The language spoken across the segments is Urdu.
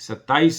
27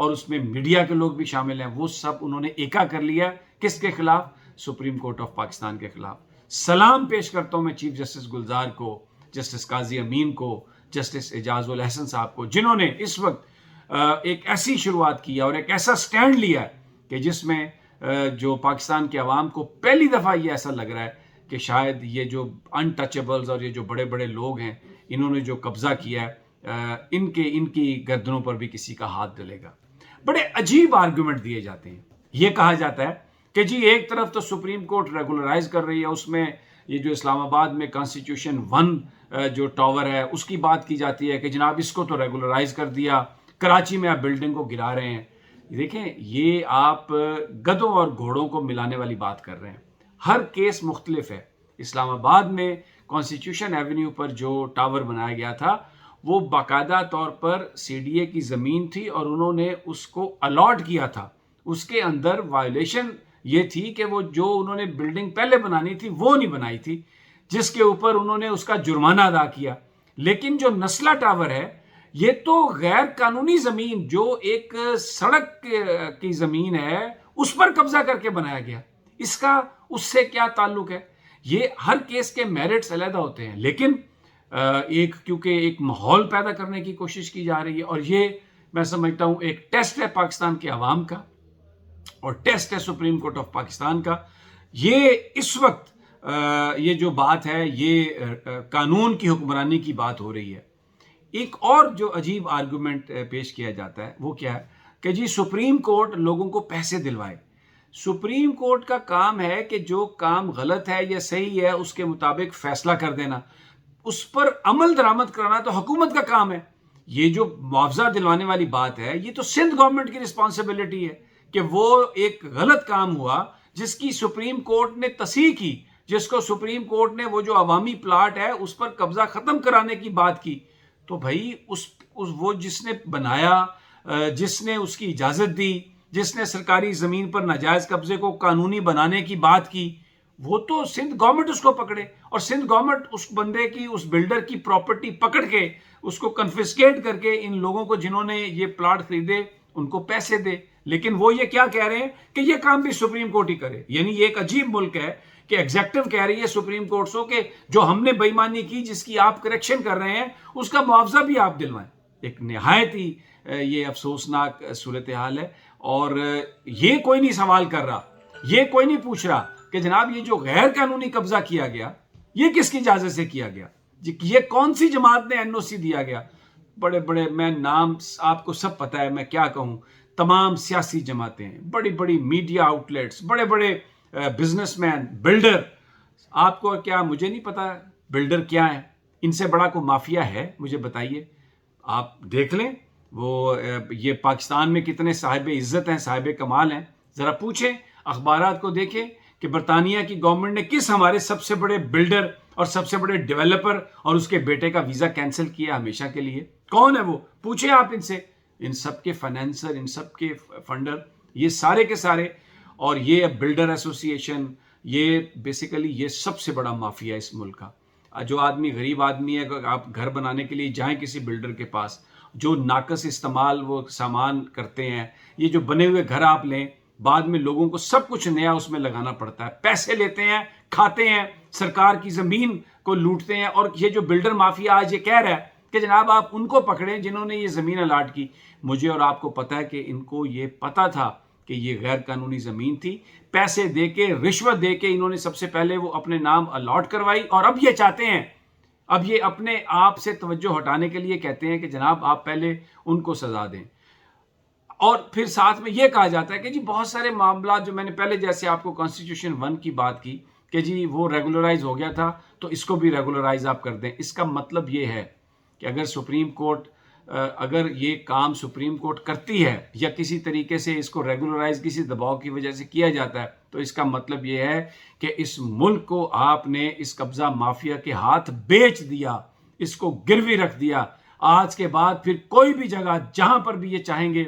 اور اس میں میڈیا کے لوگ بھی شامل ہیں، وہ سب انہوں نے ایکا کر لیا کس کے خلاف؟ سپریم کورٹ آف پاکستان کے خلاف۔ سلام پیش کرتا ہوں میں چیف جسٹس گلزار کو، جسٹس قاضی امین کو، جسٹس اعجاز الحسن صاحب کو، جنہوں نے اس وقت ایک ایسی شروعات کی اور ایک ایسا سٹینڈ لیا کہ جس میں جو پاکستان کے عوام کو پہلی دفعہ یہ ایسا لگ رہا ہے کہ شاید یہ جو انٹچیبلز اور یہ جو بڑے بڑے لوگ ہیں، انہوں نے جو قبضہ کیا ہے، ان کی گردنوں پر بھی کسی کا ہاتھ ڈلے گا۔ بڑے عجیب آرگومنٹ دیے جاتے ہیں۔ یہ کہا جاتا ہے کہ جی ایک طرف تو سپریم کورٹ ریگولرائز کر رہی ہے، اس میں یہ جو اسلام آباد میں کانسٹیٹیوشن 1 جو ٹاور ہے اس کی بات کی جاتی ہے کہ جناب اس کو تو ریگولرائز کر دیا، کراچی میں آپ بلڈنگ کو گرا رہے ہیں۔ دیکھیں یہ آپ گدھوں اور گھوڑوں کو ملانے والی بات کر رہے ہیں۔ ہر کیس مختلف ہے۔ اسلام آباد میں کانسٹیٹیوشن ایونیو پر جو ٹاور بنایا گیا تھا وہ باقاعدہ طور پر سی ڈی اے کی زمین تھی اور انہوں نے اس کو الاٹ کیا تھا۔ اس کے اندر وائلیشن یہ تھی کہ وہ جو انہوں نے بلڈنگ پہلے بنانی تھی وہ نہیں بنائی تھی، جس کے اوپر انہوں نے اس کا جرمانہ ادا کیا۔ لیکن جو نسلا ٹاور ہے یہ تو غیر قانونی زمین، جو ایک سڑک کی زمین ہے، اس پر قبضہ کر کے بنایا گیا۔ اس کا اس سے کیا تعلق ہے؟ یہ ہر کیس کے میرٹس علیحدہ ہوتے ہیں، لیکن کیونکہ ایک ماحول پیدا کرنے کی کوشش کی جا رہی ہے، اور یہ میں سمجھتا ہوں ایک ٹیسٹ ہے پاکستان کے عوام کا اور ٹیسٹ ہے سپریم کورٹ آف پاکستان کا۔ یہ اس وقت یہ جو بات ہے یہ قانون کی حکمرانی کی بات ہو رہی ہے۔ ایک اور جو عجیب آرگومنٹ پیش کیا جاتا ہے وہ کیا ہے کہ جی سپریم کورٹ لوگوں کو پیسے دلوائے۔ سپریم کورٹ کا کام ہے کہ جو کام غلط ہے یا صحیح ہے اس کے مطابق فیصلہ کر دینا، اس پر عمل درآمد کرانا تو حکومت کا کام ہے۔ یہ جو معاوضہ دلوانے والی بات ہے یہ تو سندھ گورنمنٹ کی رسپانسبلٹی ہے کہ وہ ایک غلط کام ہوا جس کی سپریم کورٹ نے تصحیح کی، جس کو سپریم کورٹ نے وہ جو عوامی پلاٹ ہے اس پر قبضہ ختم کرانے کی بات کی۔ تو بھائی وہ جس نے بنایا، جس نے اس کی اجازت دی، جس نے سرکاری زمین پر ناجائز قبضے کو قانونی بنانے کی بات کی، وہ تو سندھ گورنمنٹ اس کو پکڑے اور سندھ گورنمنٹ اس بندے کی، اس بلڈر کی پراپرٹی پکڑ کے اس کو کنفسکیٹ کر کے ان لوگوں کو جنہوں نے یہ پلاٹ خریدے ان کو پیسے دے۔ لیکن وہ یہ کیا کہہ رہے ہیں کہ یہ کام بھی سپریم کورٹ ہی کرے۔ یعنی یہ ایک عجیب ملک ہے کہ ایگزیکٹو کہہ رہی ہے سپریم کورٹ سے کہ جو ہم نے بے ایمانی کی جس کی آپ کریکشن کر رہے ہیں اس کا معاوضہ بھی آپ دلوائیں۔ ایک نہایت ہی یہ افسوسناک صورتحال ہے، اور یہ کوئی نہیں سوال کر رہا، یہ کوئی نہیں پوچھ رہا کہ جناب یہ جو غیر قانونی قبضہ کیا گیا یہ کس کی اجازت سے کیا گیا، یہ کون سی جماعت نے این او سی دیا گیا۔ بڑے بڑے میں نام آپ کو سب پتہ ہے، میں کیا کہوں، تمام سیاسی جماعتیں، بڑی بڑی میڈیا آؤٹلیٹس، بڑے بڑے بزنس مین، بلڈر۔ آپ کو کیا مجھے نہیں پتا بلڈر کیا ہے؟ ان سے بڑا کوئی مافیا ہے مجھے بتائیے؟ آپ دیکھ لیں وہ یہ پاکستان میں کتنے صاحب عزت ہیں، صاحب کمال ہیں، ذرا پوچھیں، اخبارات کو دیکھیں کہ برطانیہ کی گورنمنٹ نے کس ہمارے سب سے بڑے بلڈر اور سب سے بڑے ڈیولپر اور اس کے بیٹے کا ویزا کینسل کیا ہمیشہ کے لیے۔ کون ہے وہ؟ پوچھیں آپ ان سے۔ ان سب کے فائنینسر، ان سب کے فنڈر، یہ سارے کے سارے، اور یہ بلڈر ایسوسی ایشن، یہ بیسیکلی یہ سب سے بڑا مافیا ہے اس ملک کا۔ جو آدمی غریب آدمی ہے، آپ گھر بنانے کے لیے جائیں کسی بلڈر کے پاس، جو ناقص استعمال وہ سامان کرتے ہیں، یہ جو بنے ہوئے گھر آپ لیں، بعد میں لوگوں کو سب کچھ نیا اس میں لگانا پڑتا ہے، پیسے لیتے ہیں، کھاتے ہیں، سرکار کی زمین کو لوٹتے ہیں۔ اور یہ جو بلڈر مافیا آج یہ کہہ رہا ہے کہ جناب آپ ان کو پکڑیں جنہوں نے یہ زمین الاٹ کی۔ مجھے اور آپ کو پتا ہے کہ ان کو یہ پتا تھا کہ یہ غیر قانونی زمین تھی، پیسے دے کے، رشوت دے کے انہوں نے سب سے پہلے وہ اپنے نام الاٹ کروائی، اور اب یہ چاہتے ہیں، اب یہ اپنے آپ سے توجہ ہٹانے کے لیے کہتے ہیں کہ جناب آپ پہلے ان کو سزا دیں۔ اور پھر ساتھ میں یہ کہا جاتا ہے کہ جی بہت سارے معاملات جو میں نے پہلے جیسے آپ کو کانسٹیٹیوشن 1 کی بات کی کہ جی وہ ریگولرائز ہو گیا تھا تو اس کو بھی ریگولرائز آپ کر دیں۔ اس کا مطلب یہ ہے کہ اگر سپریم کورٹ اگر یہ کام سپریم کورٹ کرتی ہے یا کسی طریقے سے اس کو ریگولرائز کسی دباؤ کی وجہ سے کیا جاتا ہے تو اس کا مطلب یہ ہے کہ اس ملک کو آپ نے اس قبضہ مافیا کے ہاتھ بیچ دیا، اس کو گروی رکھ دیا۔ آج کے بعد پھر کوئی بھی جگہ جہاں پر بھی یہ چاہیں گے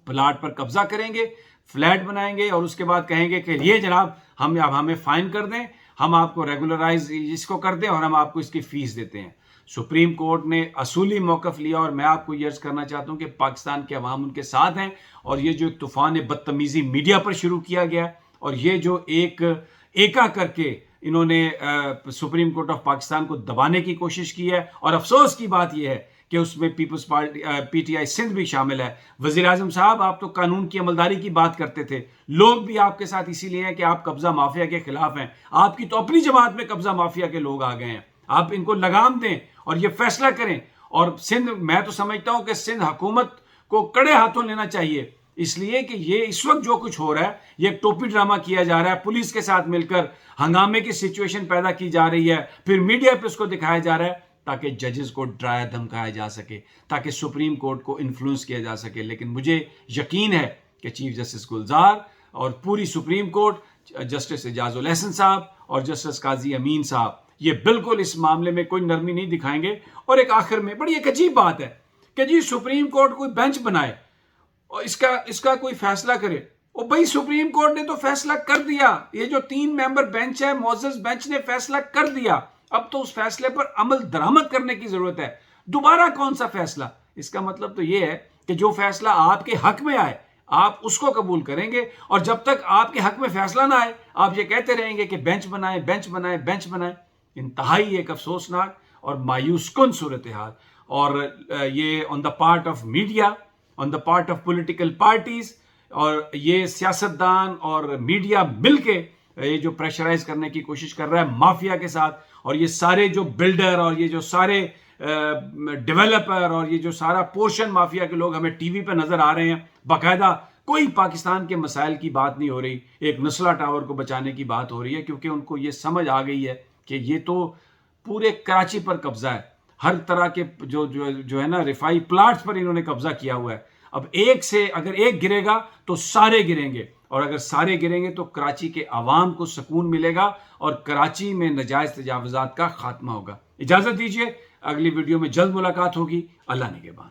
پلاٹ پر قبضہ کریں گے، فلیٹ بنائیں گے، اور اس کے بعد کہیں گے کہ یہ جناب ہمیں فائن کر دیں، ہم آپ کو ریگولرائز اس کو کر دیں اور ہم آپ کو اس کی فیس دیتے ہیں۔ سپریم کورٹ نے اصولی موقف لیا اور میں آپ کو یہ عرض کرنا چاہتا ہوں کہ پاکستان کے عوام ان کے ساتھ ہیں. اور یہ جو ایک طوفان بدتمیزی میڈیا پر شروع کیا گیا اور یہ جو ایکا کر کے انہوں نے سپریم کورٹ آف پاکستان کو دبانے کی کوشش کی ہے. اور افسوس کی بات یہ ہے کہ اس میں Peoples Party PTI Sindh بھی شامل ہے. وزیر اعظم صاحب آپ تو قانون کی عملداری کی بات کرتے تھے, لوگ بھی آپ کے ساتھ اسی لیے ہیں کہ آپ قبضہ مافیا کے خلاف ہیں. آپ کی تو اپنی جماعت میں قبضہ مافیا کے لوگ آ گئے ہیں. آپ ان کو لگام دیں اور یہ فیصلہ کریں. اور سندھ, میں تو سمجھتا ہوں کہ سندھ حکومت کو کڑے ہاتھوں لینا چاہیے, اس لیے کہ یہ اس وقت جو کچھ ہو رہا ہے یہ ایک ٹوپی ڈرامہ کیا جا رہا ہے. پولیس کے ساتھ مل کر ہنگامے کی سچویشن پیدا کی جا رہی ہے, پھر میڈیا پہ اس کو دکھایا جا رہا ہے تاکہ ججز کو ڈرایا دھمکایا جا سکے, تاکہ سپریم کورٹ کو انفلوئنس کیا جا سکے. لیکن مجھے یقین ہے کہ چیف جسٹس گلزار اور پوری supreme court, justice Ijaz ul Ahsan صاحب اور جسٹس قاضی امین صاحب, یہ بالکل اس معاملے میں کوئی نرمی نہیں دکھائیں گے. اور ایک آخر میں بڑی ایک عجیب بات ہے کہ جی سپریم کورٹ کوئی بینچ بنائے اور اس کا کوئی فیصلہ کرے. اور بھائی سپریم کورٹ نے تو فیصلہ کر دیا, یہ جو 3 ممبر بینچ ہے, معزز بینچ نے فیصلہ کر دیا. اب تو اس فیصلے پر عمل درآمد کرنے کی ضرورت ہے. دوبارہ کون سا فیصلہ؟ اس کا مطلب تو یہ ہے کہ جو فیصلہ آپ کے حق میں آئے آپ اس کو قبول کریں گے, اور جب تک آپ کے حق میں فیصلہ نہ آئے آپ یہ کہتے رہیں گے کہ بینچ بنائیں بینچ بنائیں بینچ بنائیں. انتہائی ایک افسوسناک اور مایوس کن صورتحال. اور یہ on the part of media, on the part of political parties, اور یہ سیاستدان اور میڈیا مل کے یہ جو پریشرائز کرنے کی کوشش کر رہا ہے مافیا کے ساتھ, اور یہ سارے جو بلڈر اور یہ جو سارے ڈیولپر اور یہ جو سارا پورشن مافیا کے لوگ ہمیں ٹی وی پہ نظر آ رہے ہیں. باقاعدہ کوئی پاکستان کے مسائل کی بات نہیں ہو رہی, ایک نسلہ ٹاور کو بچانے کی بات ہو رہی ہے, کیونکہ ان کو یہ سمجھ آ گئی ہے کہ یہ تو پورے کراچی پر قبضہ ہے. ہر طرح کے جو ہے نا رفائی پلاٹس پر انہوں نے قبضہ کیا ہوا ہے. اب اگر ایک گرے گا تو سارے گریں گے, اور اگر سارے گریں گے تو کراچی کے عوام کو سکون ملے گا اور کراچی میں ناجائز تجاوزات کا خاتمہ ہوگا. اجازت دیجیے, اگلی ویڈیو میں جلد ملاقات ہوگی. اللہ نگہبان.